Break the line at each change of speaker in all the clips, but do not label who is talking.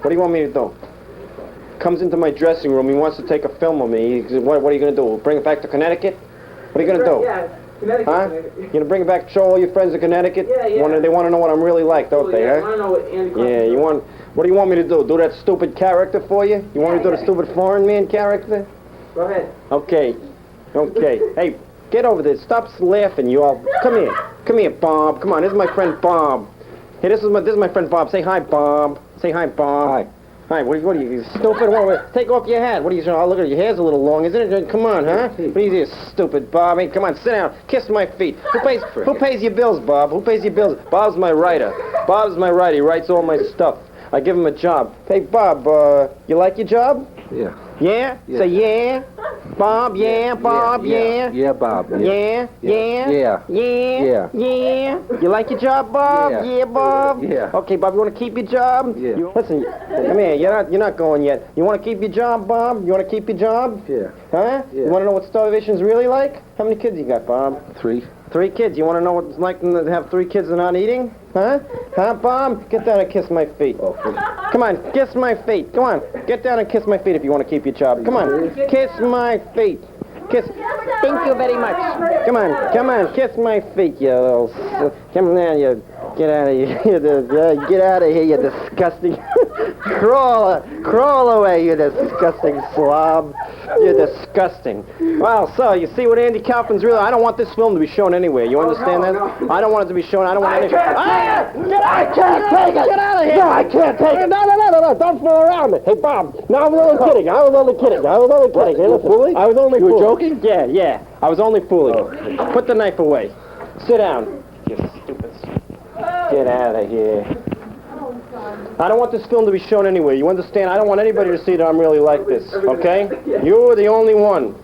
What do you want me to do? Comes into my dressing room. He wants to take a film of me. He says, what are you going to do? Bring it back to Connecticut? What are you going to do?
Yeah, Connecticut.
Huh? You going to bring it back, show all your friends in Connecticut?
Yeah, yeah.
They want to know what I'm really like, don't they,
Yeah, I
huh?
want to know what Andy Kaufman
Yeah, what do you want me to do? Do that stupid character for you? You want me to do the stupid foreign man character?
Go ahead.
Okay. Hey, get over there. Stop laughing, you all. Come here. Come here, Bob. Come on, this is my friend Bob. Hey, this is my friend Bob. Say hi, Bob. Say hi, Bob.
Hi.
Hi, what are you stupid? Take off your hat. What are you saying? Oh, look at your hair's a little long, isn't it? Come on, huh? What are you stupid, Bob? Hey, come on, sit down. Kiss my feet. Who pays your bills, Bob? Who pays your bills? Bob's my writer. Bob's my writer. He writes all my stuff. I give him a job. Hey, Bob, you like your job?
Yeah.
Yeah? Say yeah. Bob, yeah. Bob, yeah.
Yeah, Bob.
Yeah.
Yeah.
You like your job, Bob?
Yeah.
Bob?
Yeah.
Okay, Bob, you want to keep your job?
Yeah.
Listen, come here. You're not going yet. You want to keep your job, Bob? You want to keep your job?
Yeah.
Huh?
Yeah.
You want to know what starvation's really like? How many kids you got, Bob?
3.
3 kids. You want to know what it's like to have 3 kids and not eating? Huh? Huh, Bob? Get down and kiss my feet.
Oh,
Come on, kiss my feet. Come on, get down and kiss my feet if you want to keep your job. Come on, kiss my feet. Kiss. Thank you very much. Come on, kiss my feet, you little. Come on, you. Get out of here. Get out of here, you disgusting. Crawl away, you disgusting slob. You're disgusting. Well, so, you see what Andy Kaufman's really... I don't want this film to be shown anywhere. You understand that? I don't want it to be shown. I don't want any... I can't take it! Get out of here! No, I can't take it! No, don't fool around. Hey, Bob, no, I was only kidding. I was only kidding. I was only fooling? You were joking? Yeah. I was only fooling. Oh. Put the knife away. Sit down. You stupid... Get out of here. I don't want this film to be shown anywhere. You understand? I don't want anybody to see that I'm really like this, okay? You're the only one.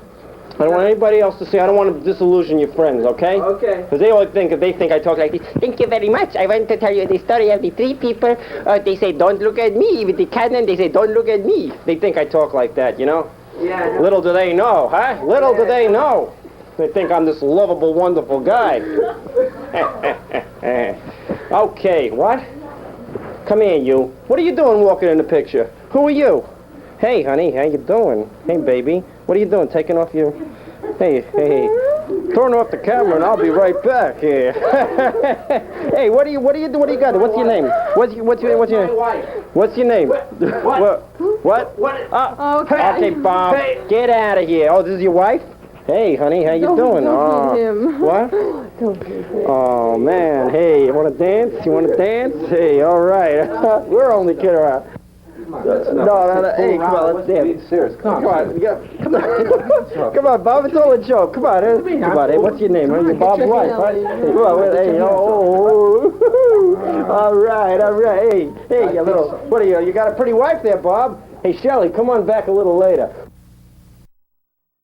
I don't want anybody else to see. I don't want to disillusion your friends, okay?
Okay.
Because they always think, if they think I talk like this, thank you very much. I want to tell you the story of the 3 people. They say, don't look at me. With the cannon, they say, don't look at me. They think I talk like that, you know?
Yeah.
Little do they know, huh? Little do they know. They think I'm this lovable, wonderful guy. Okay, what? Come here, you. What are you doing walking in the picture? Who are you? Hey, honey, how you doing? Hey, baby. What are you doing? Taking off your... Hey. Turn off the camera and I'll be right back here. Hey, what do you do? What do you got? What's your name? What's your name? What's your name? What? Okay, Bob.
Hey.
Get out of here. Oh, this is your wife? Hey, honey, how you doing?
Don't hit him.
What?
Don't hit him.
Oh, man. Hey, you want to dance? Hey, all right. We're only kidding around. No. Hey, come on, let's dance.
Be serious. Come on.
Come on, Bob. It's all a joke. Come on. Come on. Hey, what's your name? You're Bob's wife, right? Hey, come on. Hey, all right. Hey, you little. What are you? You got a pretty wife there, Bob. Hey, Shelley, come on back a little later.